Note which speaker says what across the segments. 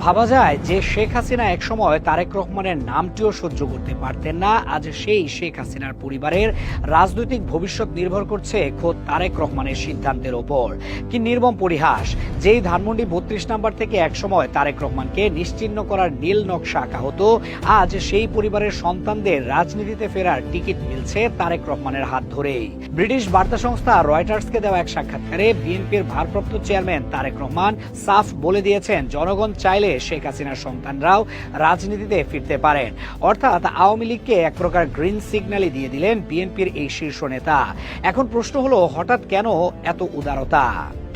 Speaker 1: ভাবা যায় যে শেখ হাসিনা একসময় তারেক রহমানের নামটিও সহ্য করতে পারতেন না, আজ সেই শেখ হাসিনার পরিবারের রাজনৈতিক ভবিষ্যৎ নির্ভর করছে খোদ তারেক রহমানের সিদ্ধান্তের ওপর। কি নির্মম পরিহাস, যেই ধানমন্ডি ৩২ নাম্বার থেকে একসময় তারেক রহমানকে নিশ্চিহ্ন করার নীল নকশা আঁকা হতো, আজ সেই পরিবারের সন্তানদের রাজনীতিতে ফেরার টিকিট মিলছে তারেক রহমানের হাত ধরেই। ব্রিটিশ বার্তা সংস্থা রয়টার্সকে দেওয়া এক সাক্ষাৎকারে বিএনপির ভারপ্রাপ্ত চেয়ারম্যান তারেক রহমান সাফ বলে দিয়েছেন, জনগণ চাইলে শেখ হাসিনার সন্তানরাও রাজনীতিতে ফিরতে পারেন। অর্থাৎ আওয়ামী লীগকে এক প্রকার গ্রিন সিগন্যালই দিয়ে দিলেন বিএনপির এই শীর্ষ নেতা। এখন প্রশ্ন হলো, হঠাৎ কেন এত উদারতা,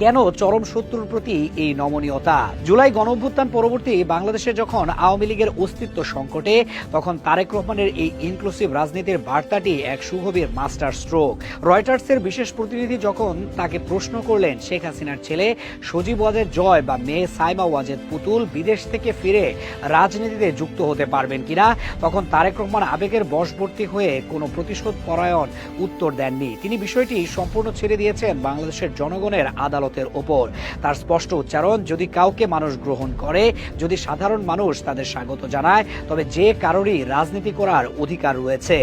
Speaker 1: কেন চরম শত্রুর প্রতি এই নমনীয়তা? জুলাই গণঅভ্যুত্থান পরবর্তী বাংলাদেশে যখন আওয়ামী লীগের অস্তিত্ব সংকটে, তখন তারেক রহমানের এই ইনক্লুসিভ রাজনীতির বার্তাটি এক সুগভীর মাস্টার স্ট্রোক। রয়টার্সের বিশেষ প্রতিনিধি যখন তাকে প্রশ্ন করলেন, শেখ হাসিনার ছেলে সজীব ওয়াজেদ জয় বা মেয়ে সাইমা ওয়াজেদ পুতুল বিদেশ থেকে ফিরে রাজনীতিতে যুক্ত হতে পারবেন কিনা, তখন তারেক রহমান আবেগের বশবর্তী হয়ে কোনো প্রতিশোধ পরায়ণ উত্তর দেননি। তিনি বিষয়টি সম্পূর্ণ ছেড়ে দিয়েছেন বাংলাদেশের জনগণের আদালত ওপর। তার স্পষ্ট উচ্চারণ, যদি কাউকে মানুষ গ্রহণ করে, যদি সাধারণ মানুষ তাদের স্বাগত জানায়, তবে যে কারোরই রাজনীতি করার অধিকার রয়েছে।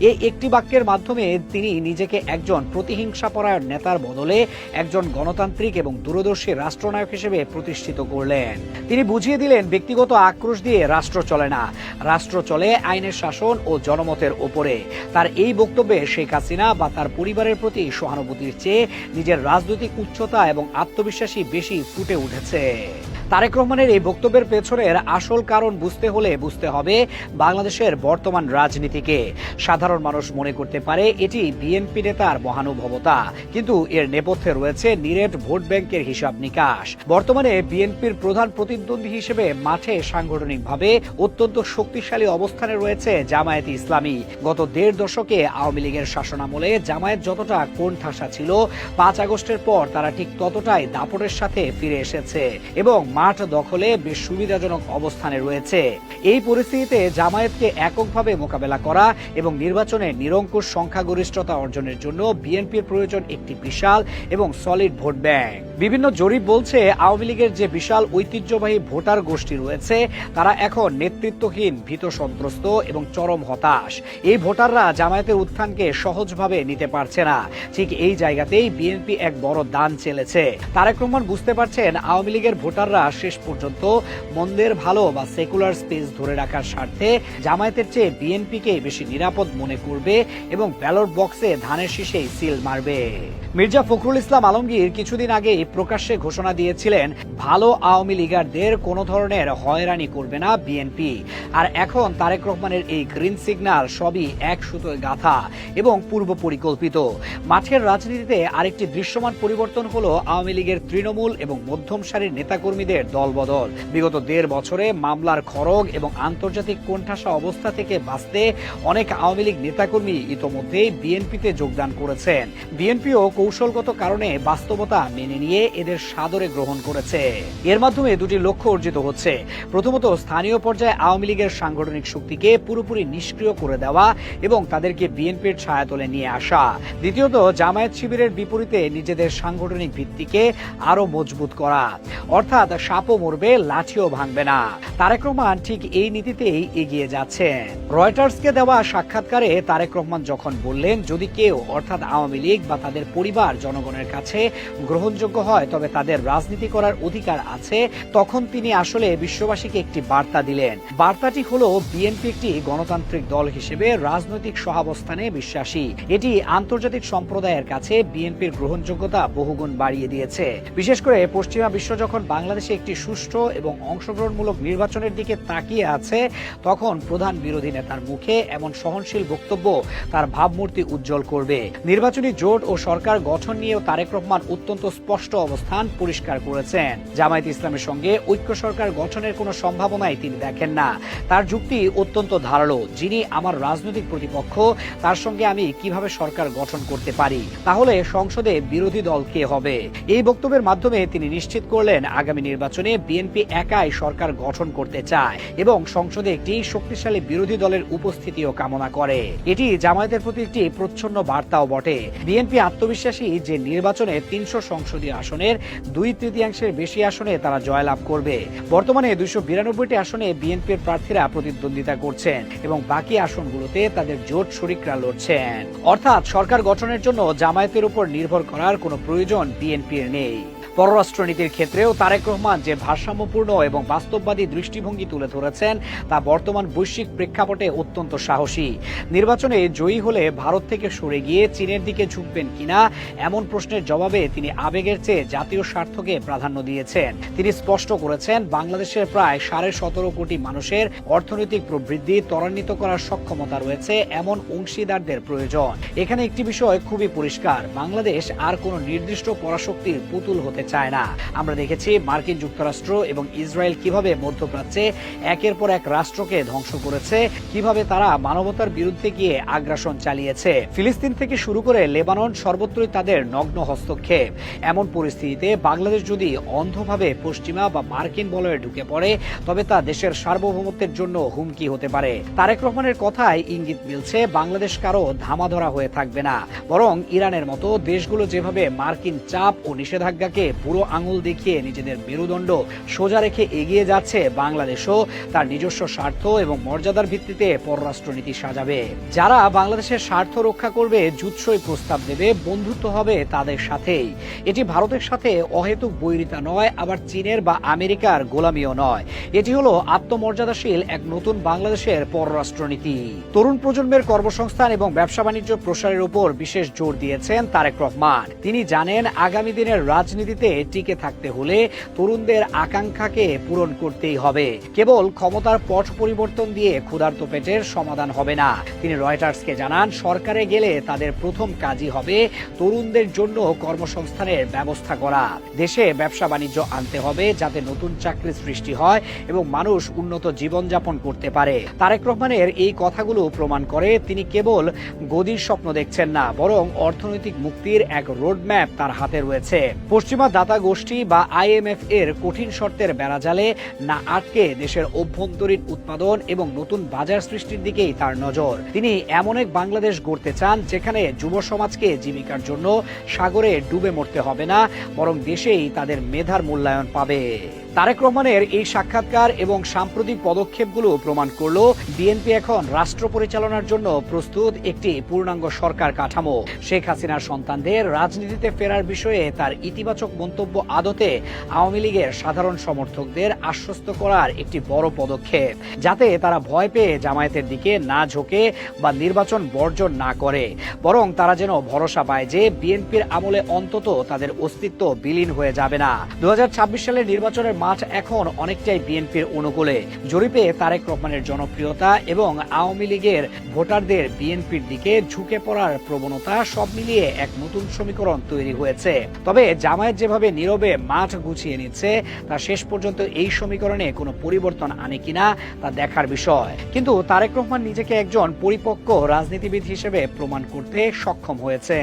Speaker 1: এই একটি বাক্যের মাধ্যমে তিনি নিজেকে একজন প্রতিহিংসাপরায়ণ নেতার বদলে একজন গণতান্ত্রিক এবং দূরদর্শী রাষ্ট্রনায়ক হিসেবে প্রতিষ্ঠিত করলেন। তিনি বুঝিয়ে দিলেন, ব্যক্তিগত আক্রোশ দিয়ে রাষ্ট্র চলে না, রাষ্ট্র চলে আইনের শাসন ও জনমতের ওপরে। তার এই বক্তব্যে শেখ হাসিনা বা তার পরিবারের প্রতি সহানুভূতির চেয়ে নিজের রাজনৈতিক উচ্চতা এবং আত্মবিশ্বাসী বেশি ফুটে উঠেছে। তারেক রহমানের এই বক্তব্যের পেছনের আসল কারণ বুঝতে হলে বুঝতে হবে বাংলাদেশের বর্তমান রাজনীতিকে। সাধারণ মানুষ মনে করতে পারে এটি বিএনপি নেতার মহানুভবতা, কিন্তু এর নেপথ্যে রয়েছে নিরেট ভোট ব্যাংকের হিসাব নিকাশ। বর্তমানে বিএনপির প্রধান প্রতিদ্বন্দ্বী হিসেবে মাঠে সাংগঠনিকভাবে অত্যন্ত শক্তিশালী অবস্থানে রয়েছে জামায়াতে ইসলামী। গত ১.৫ দশকে আওয়ামী লীগের শাসনামলে জামায়াত যতটা কোণঠাসা ছিল, ৫ আগস্টের পর তারা ঠিক ততটাই দাপটের সাথে ফিরে এসেছে এবং মাঠ দখলে বেশ সুবিধাজনক অবস্থানে রয়েছে। এই পরিস্থিতিতে জামায়াতকে এককভাবে মোকাবেলা করা এবং নির্বাচনে নিরঙ্কুশ সংখ্যাগরিষ্ঠতা অর্জনের জন্য বিএনপির প্রয়োজন একটি বিশাল এবং সলিড ভোট ব্যাংক। বিভিন্ন জরিপ বলছে, আওয়ামী লীগের যে বিশাল ঐতিহ্যবাহী ভোটার গোষ্ঠী রয়েছে, তারা এখন নেতৃত্বহীন, ভীত সন্ত্রস্ত এবং চরম হতাশ। এই ভোটাররা জামায়াতের উত্থানকে সহজভাবে নিতে পারছে না। ঠিক এই জায়গাতেই বিএনপি এক বড় দান চেলেছে। তারেক রহমান বুঝতে পারছেন, আওয়ামী লীগের ভোটাররা শেষ পর্যন্ত মন্দের ভালো বা সেকুলার স্পেস ধরে রাখার স্বার্থে জামায়াতের চেয়ে বিএনপিকে বেশি নিরাপদ মনে করবে এবং ব্যালট বক্সে ধানের শীষেই সিল মারবে। মির্জা ফখরুল ইসলাম আলমগীর কিছুদিন আগে প্রকাশ্যে ঘোষণা দিয়েছিলেন, ভালো আওয়ামী লীগারদের কোনো ধরনের হয়রানি করবে না বিএনপি। আর এখন তারেক রহমানের এই গ্রিন সিগন্যাল সবই এক সুতোয় গাঁথা এবং পূর্ব পরিকল্পিত। মাঠের রাজনীতিতে আরেকটি দৃশ্যমান পরিবর্তন হলো আওয়ামী লীগের তৃণমূল এবং মধ্যম সারির নেতাকর্মীদের দলবদল। বিগত ১.৫ বছরে মামলার খড়গ এবং আন্তর্জাতিক কোণঠাসা অবস্থা থেকে বাঁচতে অনেক আওয়ামী লীগ নেতাকর্মী ইতোমধ্যেই বিএনপিতে যোগদান করেছেন। বিএনপিও কৌশলগত কারণে বাস্তবতা মেনে নিয়ে এদের সাদরে গ্রহণ করেছে। এর মাধ্যমে দুটি লক্ষ্য অর্জিত হচ্ছে। প্রথমত, স্থানীয় পর্যায়ে আওয়ামী লীগের সাংগঠনিক শক্তিকে পুরোপুরি নিষ্ক্রিয় করে দেওয়া এবং তাদেরকে বিএনপির ছায়াতলে নিয়ে আসা। দ্বিতীয়ত, জামায়াত শিবিরের বিপরীতে নিজেদের সাংগঠনিক ভিত্তিকে আরো মজবুত করা। অর্থাৎ সাপও মরবে, লাঠিও ভাঙবে না। তারেক রহমান ঠিক এই নীতিতেই এগিয়ে যাচ্ছেন। রয়টার্সকে দেওয়া সাক্ষাৎকারে তারেক রহমান যখন বললেন, যদি কেউ অর্থাৎ আওয়ামী লীগ বা তাদের পরিবার জনগণের কাছে গ্রহণযোগ্য হয়, তবে তাদের রাজনীতি করার অধিকার আছে, তখন তিনি আসলে বিশ্ববাসীকে একটি বার্তা দিলেন। বার্তাটি হলো, বিএনপি একটি গণতান্ত্রিক দল হিসেবে রাজনৈতিক সহাবস্থানে বিশ্বাসী। এটি আন্তর্জাতিক সম্প্রদায়ের কাছে বিএনপির গ্রহণযোগ্যতা বহুগুণ বাড়িয়ে দিয়েছে। বিশেষ করে পশ্চিমা বিশ্ব যখন বাংলাদেশে একটি সুষ্ঠু এবং অংশগ্রহণমূলক নির্বাচনের দিকে তাকিয়ে আছে, তখন প্রধান বিরোধী নেতার মুখে এমন সহনশীল বক্তব্য তার ভাবমূর্তি উজ্জ্বল করবে। নির্বাচনী জোট ও সরকার গঠন নিয়েও তারেক রহমান অত্যন্ত স্পষ্ট অবস্থান পরিষ্কার করেছেন। জামায়াত ইসলামের সঙ্গে ঐক্য সরকার গঠনের কোনো সম্ভাবনাই তিনি দেখেন না। তার যুক্তি অত্যন্ত ধারালো, যিনি আমার রাজনৈতিক প্রতিপক্ষ, তার সঙ্গে আমি কিভাবে সরকার গঠন করতে পারি, তাহলে সংসদে বিরোধী দল কে হবে? এই বক্তব্যের মাধ্যমে তিনি নিশ্চিত করলেন, আগামী নির্বাচন নির্বাচনে বিএনপি একাই সরকার গঠন করতে চায় এবং সংসদে একটি শক্তিশালী বিরোধী দলের উপস্থিতিও কামনা করে। এটি জামায়াতের প্রতি একটি প্রচ্ছন্ন বার্তাও বটে। বিএনপি আত্মবিশ্বাসী যে নির্বাচনে ৩০০ সংসদীয় আসনের ২/৩ বেশি আসনে তারা জয়লাভ করবে। বর্তমানে ২৯২টি আসনে বিএনপির প্রার্থীরা প্রতিদ্বন্দ্বিতা করছেন এবং বাকি আসনগুলোতে তাদের জোট শরিকরা লড়ছেন। অর্থাৎ সরকার গঠনের জন্য জামায়াতের উপর নির্ভর করার কোনো প্রয়োজন বিএনপির নেই। পররাষ্ট্রনীতির ক্ষেত্রেও তারেক রহমান যে ভারসাম্যপূর্ণ এবং বাস্তববাদী দৃষ্টিভঙ্গি তুলে ধরেছেন তা বর্তমান বৈশ্বিক প্রেক্ষাপটে অত্যন্ত সাহসী। নির্বাচনে জয়ী হলে ভারত থেকে সরে গিয়ে চীনের দিকে ঝুঁকবেন কিনা এমন প্রশ্নের জবাবে তিনি আবেগের চেয়ে জাতীয় স্বার্থকে প্রাধান্য দিয়েছেন। তিনি স্পষ্ট করেছেন বাংলাদেশের প্রায় 17.5 কোটি মানুষের অর্থনৈতিক প্রবৃদ্ধি ত্বরান্বিত করার সক্ষমতা রয়েছে এমন অংশীদারদের প্রয়োজন। এখানে একটি বিষয় খুবই পরিষ্কার, বাংলাদেশ আর কোনো নির্দিষ্ট পরাশক্তির পুতুল হতে চায় না। আমরা দেখেছি মার্কিন যুক্তরাষ্ট্র এবং ইসরায়েল কিভাবে মধ্যপ্রাচ্যে একের পর এক রাষ্ট্রকে ধ্বংস করেছে, কিভাবে তারা মানবতার বিরুদ্ধে গিয়ে আগ্রাসন চালিয়েছে। ফিলিস্তিন থেকে শুরু করে লেবানন সর্বত্রই তাদের নগ্ন হস্তক্ষেপ। এমন পরিস্থিতিতে বাংলাদেশ যদি অন্ধভাবে পশ্চিমা বা মার্কিন বলয়ে ঢুকে পড়ে তবে তা দেশের সার্বভৌমত্বের জন্য হুমকি হতে পারে। তারেক রহমানের কথায় ইঙ্গিত মিলছে বাংলাদেশ কারো ধামাধরা হয়ে থাকবে না, বরং ইরানের মতো দেশগুলো যেভাবে মার্কিন চাপ ও নিষেধাজ্ঞাকে বুড়ো আঙুল দেখিয়ে নিজেদের মেরুদণ্ড সোজা রেখে এগিয়ে যাচ্ছে, বাংলাদেশও তার নিজস্ব স্বার্থ এবং মর্যাদার ভিত্তিতে পররাষ্ট্রনীতি সাজাবে। যারা বাংলাদেশের স্বার্থ রক্ষা করবে, জুৎসই প্রস্তাব দেবে, বন্ধুত্ব হবে তাদের সাথেই। এটি ভারতের সাথে অহেতুক বৈরিতা নয়, আবার চীনের বা আমেরিকার গোলামিও নয়। এটি হলো আত্মমর্যাদাশীল এক নতুন বাংলাদেশের পররাষ্ট্রনীতি। তরুণ প্রজন্মের কর্মসংস্থান এবং ব্যবসা বাণিজ্য প্রসারের উপর বিশেষ জোর দিয়েছেন তারেক রহমান। তিনি জানেন আগামী দিনের রাজনীতিতে টিকে থাকতে হলে তরুণদের আকাঙ্ক্ষাকে পূরণ করতেই হবে। কেবল ক্ষমতার পট পরিবর্তন দিয়ে ক্ষুধার্ত পেটের সমাধান হবে না। তিনি রয়টার্সকে জানান সরকারে গেলে তাদের প্রথম কাজই হবে তরুণদের জন্য কর্মসংস্থানের ব্যবস্থা করা। দেশে ব্যবসা বাণিজ্য আনতে হবে যাতে নতুন চাকরির সৃষ্টি হয় এবং মানুষ উন্নত জীবনযাপন করতে পারে। তারেক রহমানের এই কথাগুলো প্রমাণ করে তিনি কেবল গদির স্বপ্ন দেখছেন না, বরং অর্থনৈতিক মুক্তির এক রোডম্যাপ তার হাতে রয়েছে। পশ্চিমা দাতা গোষ্ঠী বা IMF এর কঠিন শর্তের বেড়াজালে না আটকে দেশের অভ্যন্তরীণ উৎপাদন এবং নতুন বাজার সৃষ্টির দিকেই তার নজর। তিনি এমন এক বাংলাদেশ গড়তে চান যেখানে যুব সমাজকে জীবিকার জন্য সাগরে ডুবে মরতে হবে না, বরং দেশেই তাদের মেধার মূল্যায়ন পাবে। তারেক রহমানের এই সাক্ষাৎকার এবং সাম্প্রতিক পদক্ষেপগুলো প্রমাণ করলো বিএনপি এখন রাষ্ট্র পরিচালনার জন্য প্রস্তুত একটি পূর্ণাঙ্গ সরকার কাঠামো। শেখ হাসিনার সন্তানদের রাজনীতিতে ফেরার বিষয়ে তার ইতিবাচক মন্তব্য আদতে আওয়ামী লীগের সাধারণ সমর্থকদের আশ্বস্ত করার একটি বড় পদক্ষেপ, যাতে তারা ভয় পেয়ে জামায়াতের দিকে না ঝোঁকে বা নির্বাচন বর্জন না করে, বরং তারা যেন ভরসা পায় যে বিএনপির আমলে অন্তত তাদের অস্তিত্ব বিলীন হয়ে যাবে না। 2026 সালের নির্বাচনের মাঠ এখন অনেকটাই বিএনপির অনুকূলে। জরিপে তারেক রহমানের জনপ্রিয়তা এবং আওয়ামী লীগের ভোটারদের বিএনপির দিকে ঝুঁকে পড়ার প্রবণতা সব মিলিয়ে এক নতুন সমীকরণ তৈরি হয়েছে। তবে জামায়াত যেভাবে নীরবে মাঠ গুছিয়ে নিচ্ছে তা শেষ পর্যন্ত এই সমীকরণে কোনো পরিবর্তন আনে কিনা তা দেখার বিষয়। কিন্তু তারেক রহমান নিজেকে একজন পরিপক্ক রাজনীতিবিদ হিসেবে প্রমাণ করতে সক্ষম হয়েছে।